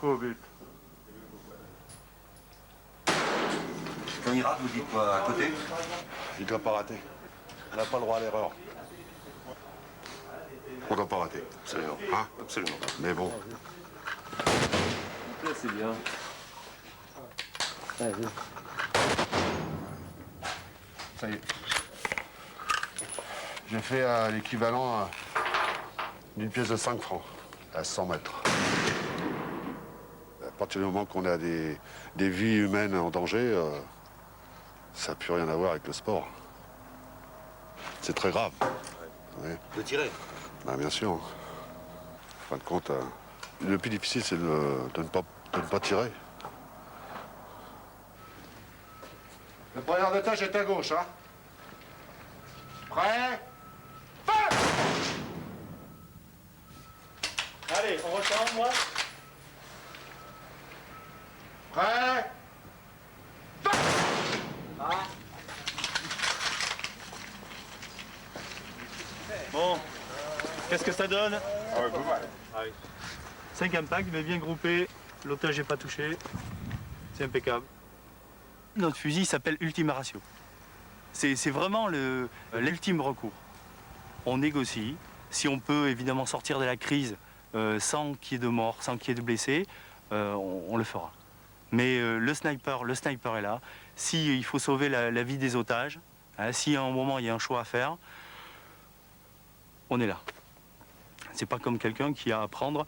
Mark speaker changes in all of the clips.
Speaker 1: Coup au but.
Speaker 2: Quand il rate, vous dites quoi, à côté?
Speaker 3: Il ne doit pas rater. On n'a pas le droit à l'erreur. On ne doit pas rater.
Speaker 2: Absolument.
Speaker 3: Hein?
Speaker 2: Absolument.
Speaker 3: Mais bon.
Speaker 4: Là, c'est bien.
Speaker 3: Ça y est. J'ai fait l'équivalent d'une pièce de 5 francs, à 100 mètres. À partir du moment qu'on a des vies humaines en danger, ça n'a plus rien à voir avec le sport. C'est très grave. Ouais.
Speaker 2: De tirer?
Speaker 3: Ben, bien sûr. En fin de compte, le plus difficile, c'est de ne pas tirer. Le preneur de tâche est à gauche, hein? Prêt?
Speaker 1: Allez, on retourne, moi.
Speaker 3: Prêt?
Speaker 1: Bon, qu'est-ce que ça donne?
Speaker 3: Ah ouais, pas mal.
Speaker 1: 5 impacts, mais bien groupés. L'otage n'est pas touché. C'est impeccable. Notre fusil s'appelle Ultima Ratio. C'est vraiment l'ultime recours. On négocie. Si on peut évidemment sortir de la crise sans qu'il y ait de morts, sans qu'il y ait de blessés, on le fera. Mais le sniper est là. S'il faut sauver la vie des otages, hein, si à un moment il y a un choix à faire, on est là. C'est pas comme quelqu'un qui a à prendre,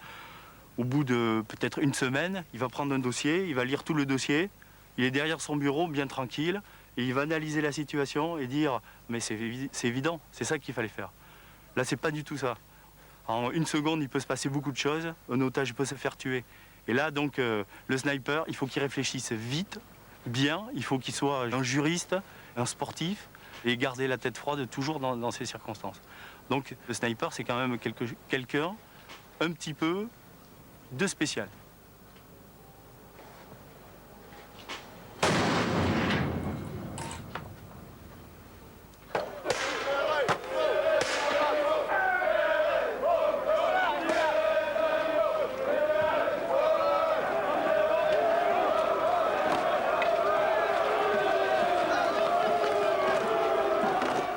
Speaker 1: au bout de peut-être une semaine, il va prendre un dossier, il va lire tout le dossier, il est derrière son bureau, bien tranquille, et il va analyser la situation et dire « mais c'est évident, c'est ça qu'il fallait faire ». Là, c'est pas du tout ça. En une seconde, il peut se passer beaucoup de choses, un otage peut se faire tuer. Et là, donc, le sniper, il faut qu'il réfléchisse vite, bien, il faut qu'il soit un juriste, un sportif, et garder la tête froide toujours dans ces circonstances. Donc, le sniper, c'est quand même quelqu'un un petit peu de spécial.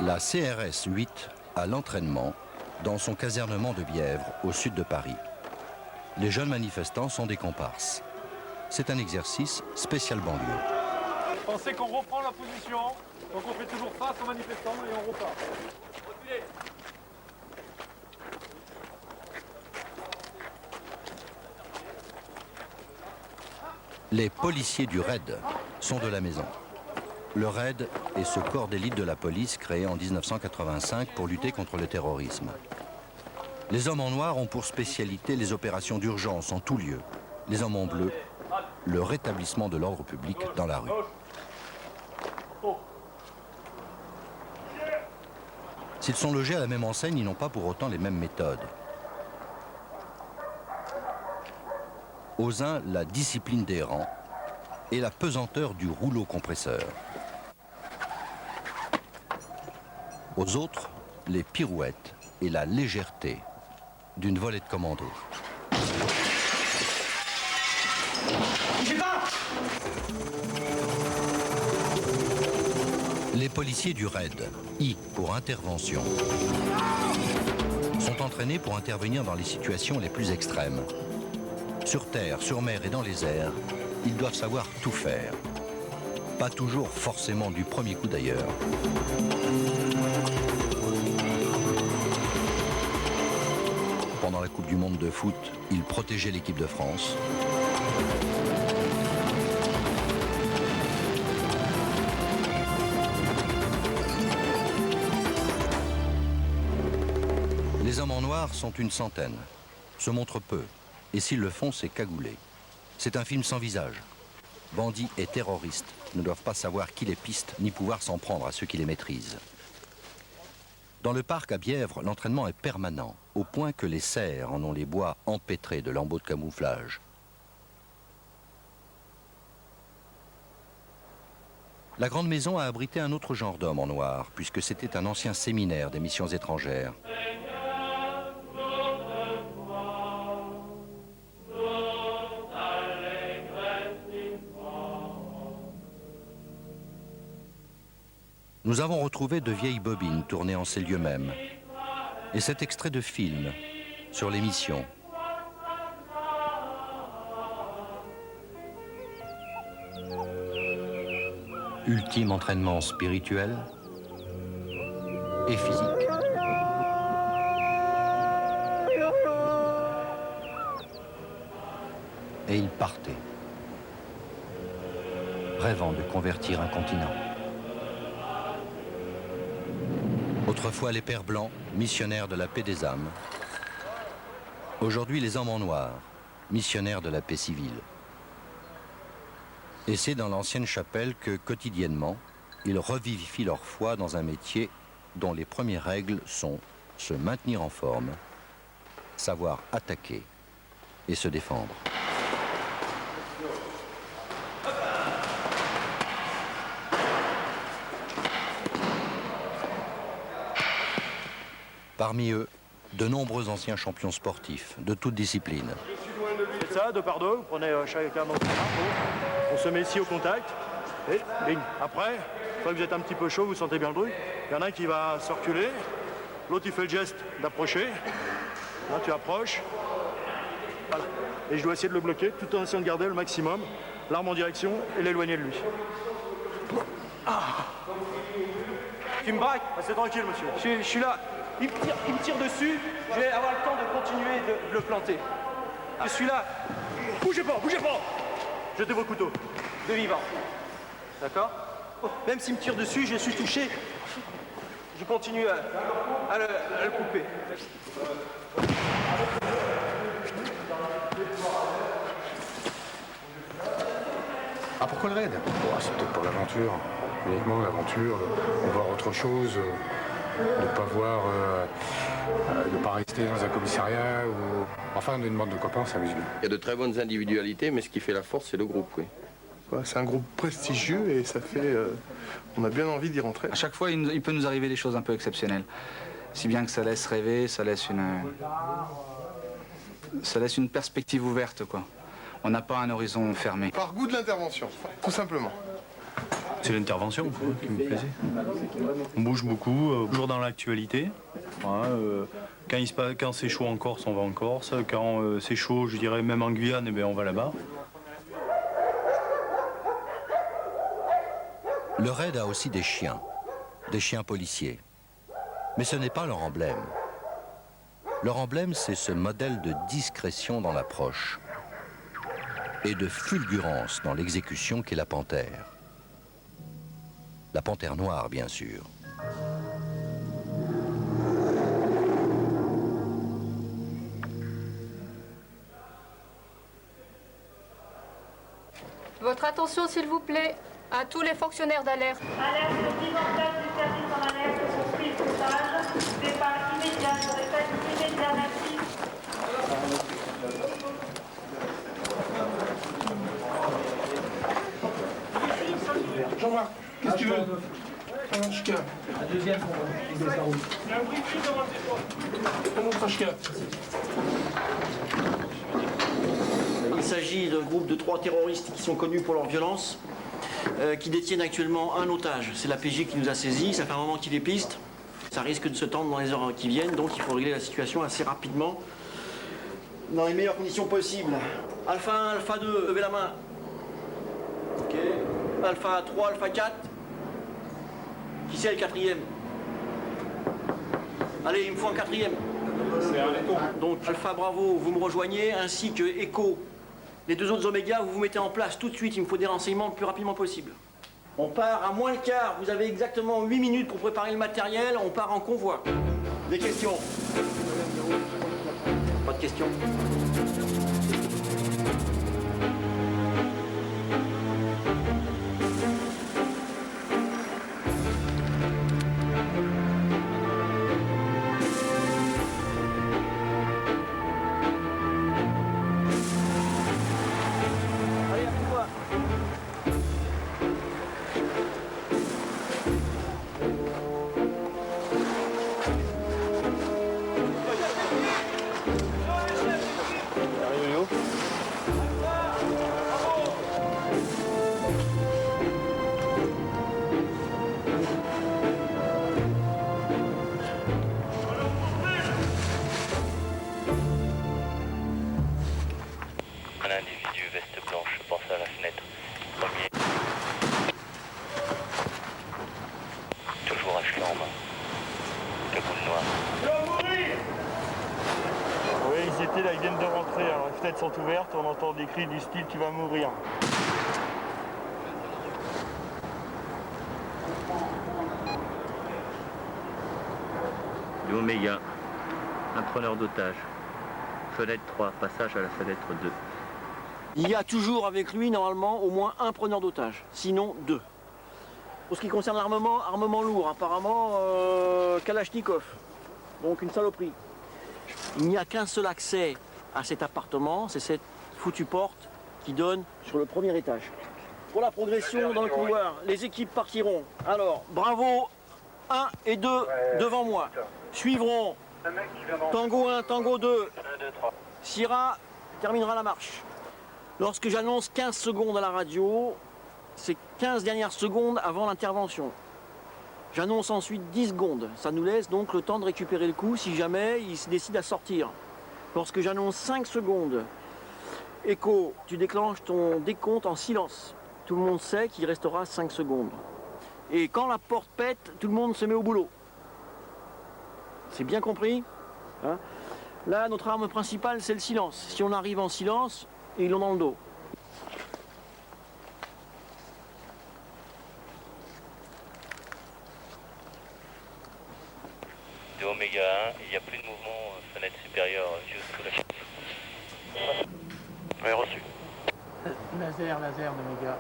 Speaker 5: La CRS 8 a l'entraînement dans son casernement de Bièvre, au sud de Paris. Les jeunes manifestants sont des comparses. C'est un exercice spécial banlieue.
Speaker 1: Pensez qu'on reprend la position, donc on fait toujours face aux manifestants et on repart. Reculez.
Speaker 5: Les policiers du RAID sont de la maison. Le RAID est ce corps d'élite de la police créé en 1985 pour lutter contre le terrorisme. Les hommes en noir ont pour spécialité les opérations d'urgence en tout lieu. Les hommes en bleu, le rétablissement de l'ordre public dans la rue. S'ils sont logés à la même enseigne, ils n'ont pas pour autant les mêmes méthodes. Aux uns, la discipline des rangs et la pesanteur du rouleau compresseur. Aux autres, les pirouettes et la légèreté d'une volée de commando. Les policiers du RAID, I pour intervention, sont entraînés pour intervenir dans les situations les plus extrêmes. Sur terre, sur mer et dans les airs, ils doivent savoir tout faire. Pas toujours forcément du premier coup d'ailleurs. Pendant la Coupe du Monde de foot, ils protégeaient l'équipe de France. Les hommes en noir sont une centaine, se montrent peu, et s'ils le font, c'est cagoulé. C'est un film sans visage. Bandits et terroristes ne doivent pas savoir qui les piste, ni pouvoir s'en prendre à ceux qui les maîtrisent. Dans le parc à Bièvre, l'entraînement est permanent, au point que les cerfs en ont les bois empêtrés de lambeaux de camouflage. La Grande Maison a abrité un autre genre d'homme en noir, puisque c'était un ancien séminaire des missions étrangères. Nous avons retrouvé de vieilles bobines tournées en ces lieux mêmes. Et cet extrait de film sur les missions. Ultime entraînement spirituel et physique. Et il partait, rêvant de convertir un continent. Autrefois les pères blancs, missionnaires de la paix des âmes. Aujourd'hui les hommes en noir, missionnaires de la paix civile. Et c'est dans l'ancienne chapelle que, quotidiennement, ils revivifient leur foi dans un métier dont les premières règles sont se maintenir en forme, savoir attaquer et se défendre. Parmi eux, de nombreux anciens champions sportifs, de toutes disciplines.
Speaker 1: Faites ça, deux par deux, vous prenez chacun votre main, on se met ici au contact, et bing. Après, une fois que vous êtes un petit peu chaud, vous sentez bien le truc, il y en a un qui va se reculer, l'autre il fait le geste d'approcher, là tu approches, voilà. Et je dois essayer de le bloquer, tout en essayant de garder le maximum, l'arme en direction et l'éloigner de lui. Ah. Tu me braques? Restez tranquille, monsieur.
Speaker 4: Je suis là. Il me tire dessus, je vais avoir le temps de continuer de le planter. Je suis là.
Speaker 1: Bougez pas, bougez pas. Jetez vos couteaux.
Speaker 4: De vivant. D'accord? Même s'il me tire dessus, je suis touché. Je continue à le couper.
Speaker 6: Ah, pourquoi le raid? C'est peut-être pour l'aventure. Uniquement l'aventure, on voir autre chose, ne pas voir, ne pas rester dans un commissariat ou... Enfin, on est une bande de copains, on s'amuse bien.
Speaker 7: Il y a de très bonnes individualités, mais ce qui fait la force, c'est le groupe, oui.
Speaker 8: Ouais, c'est un groupe prestigieux et ça fait... on a bien envie d'y rentrer.
Speaker 9: À chaque fois, il peut nous arriver des choses un peu exceptionnelles. Si bien que ça laisse rêver, ça laisse une perspective ouverte, quoi. On n'a pas un horizon fermé.
Speaker 8: Par goût de l'intervention, tout simplement.
Speaker 1: C'est l'intervention qui me plaisait. On bouge beaucoup, toujours dans l'actualité. Ouais, quand c'est chaud en Corse, on va en Corse. Quand c'est chaud, je dirais même en Guyane, eh bien, on va là-bas.
Speaker 5: Le raid a aussi des chiens policiers. Mais ce n'est pas leur emblème. Leur emblème, c'est ce modèle de discrétion dans l'approche et de fulgurance dans l'exécution qu'est la panthère. La panthère noire, bien sûr.
Speaker 10: Votre attention, s'il vous plaît, à tous les fonctionnaires d'alerte.
Speaker 11: Alerte de mise en place du service en alerte pour prise d'otage. Départ immédiat, je répète, immédiat, merci.
Speaker 8: Jean-Marc, qu'est-ce que tu veux?
Speaker 4: La deuxième,
Speaker 8: Il y a un briefing devant tes
Speaker 12: Il s'agit d'un groupe de 3 terroristes qui sont connus pour leur violence, qui détiennent actuellement un otage. C'est la PJ qui nous a saisis, ça fait un moment qu'il est piste. Ça risque de se tendre dans les heures qui viennent, donc il faut régler la situation assez rapidement, dans les meilleures conditions possibles. Alpha 1, Alpha 2, levez la main. Ok. Alpha 3, Alpha 4. Qui c'est le quatrième? Allez, il me faut un quatrième. Donc Alpha Bravo, vous me rejoignez, ainsi que Echo. Les 2 autres Oméga, vous vous mettez en place tout de suite, il me faut des renseignements le plus rapidement possible. On part à moins le quart, vous avez exactement 8 minutes pour préparer le matériel, on part en convoi. Des questions? Pas de questions?
Speaker 13: cagoule noire.
Speaker 1: Oui, ils étaient là, ils viennent de rentrer. Alors, les fenêtres sont ouvertes, on entend des cris du style tu vas mourir.
Speaker 13: Du Oméga, un preneur d'otage. Fenêtre 3, passage à la fenêtre 2.
Speaker 12: Il y a toujours avec lui, normalement, au moins un preneur d'otage, sinon 2. Pour ce qui concerne l'armement, armement lourd, apparemment Kalachnikov, donc une saloperie. Il n'y a qu'un seul accès à cet appartement, c'est cette foutue porte qui donne sur le premier étage. Pour la progression dans le couloir, les équipes partiront. Alors, Bravo 1 et 2 devant moi. Suivront Tango 1, Tango 2. Sierra terminera la marche. Lorsque j'annonce 15 secondes à la radio, c'est 15 dernières secondes avant l'intervention. J'annonce ensuite 10 secondes. Ça nous laisse donc le temps de récupérer le coup si jamais il se décide à sortir. Lorsque j'annonce 5 secondes, Echo, tu déclenches ton décompte en silence. Tout le monde sait qu'il restera 5 secondes. Et quand la porte pète, tout le monde se met au boulot. C'est bien compris, hein? Là, notre arme principale, c'est le silence. Si on arrive en silence, ils l'ont dans le dos.
Speaker 13: De Oméga 1, il n'y a plus de mouvement fenêtre supérieure juste sous la chaise. Oui, reçu.
Speaker 4: Laser d'Oméga.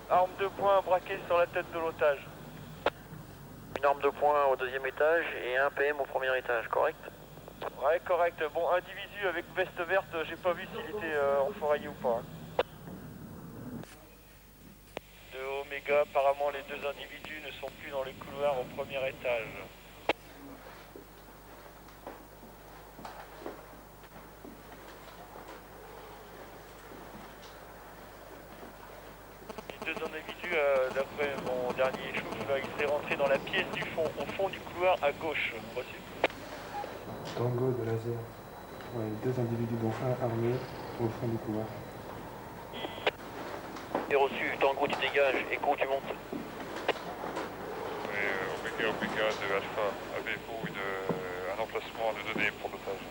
Speaker 1: Arme de poing braquée sur la tête de l'otage.
Speaker 12: Une arme de poing au deuxième étage et un PM au premier étage, correct?
Speaker 1: Ouais, correct. Bon, individu avec veste verte, j'ai pas vu s'il était enfouraillé ou pas. De Oméga, apparemment les deux individus ne sont plus dans les couloirs au premier étage. Les deux individus, d'après mon dernier chouf, là, ils seraient rentrés dans la pièce du fond, au fond du couloir à gauche. Reçu.
Speaker 6: Tango de laser. Ouais, 2 individus dont un armé au fond du couloir.
Speaker 12: Et reçu, Tango tu dégages, Echo tu montes.
Speaker 14: Oméga de Alpha, avez-vous un emplacement à nous donner pour l'otage?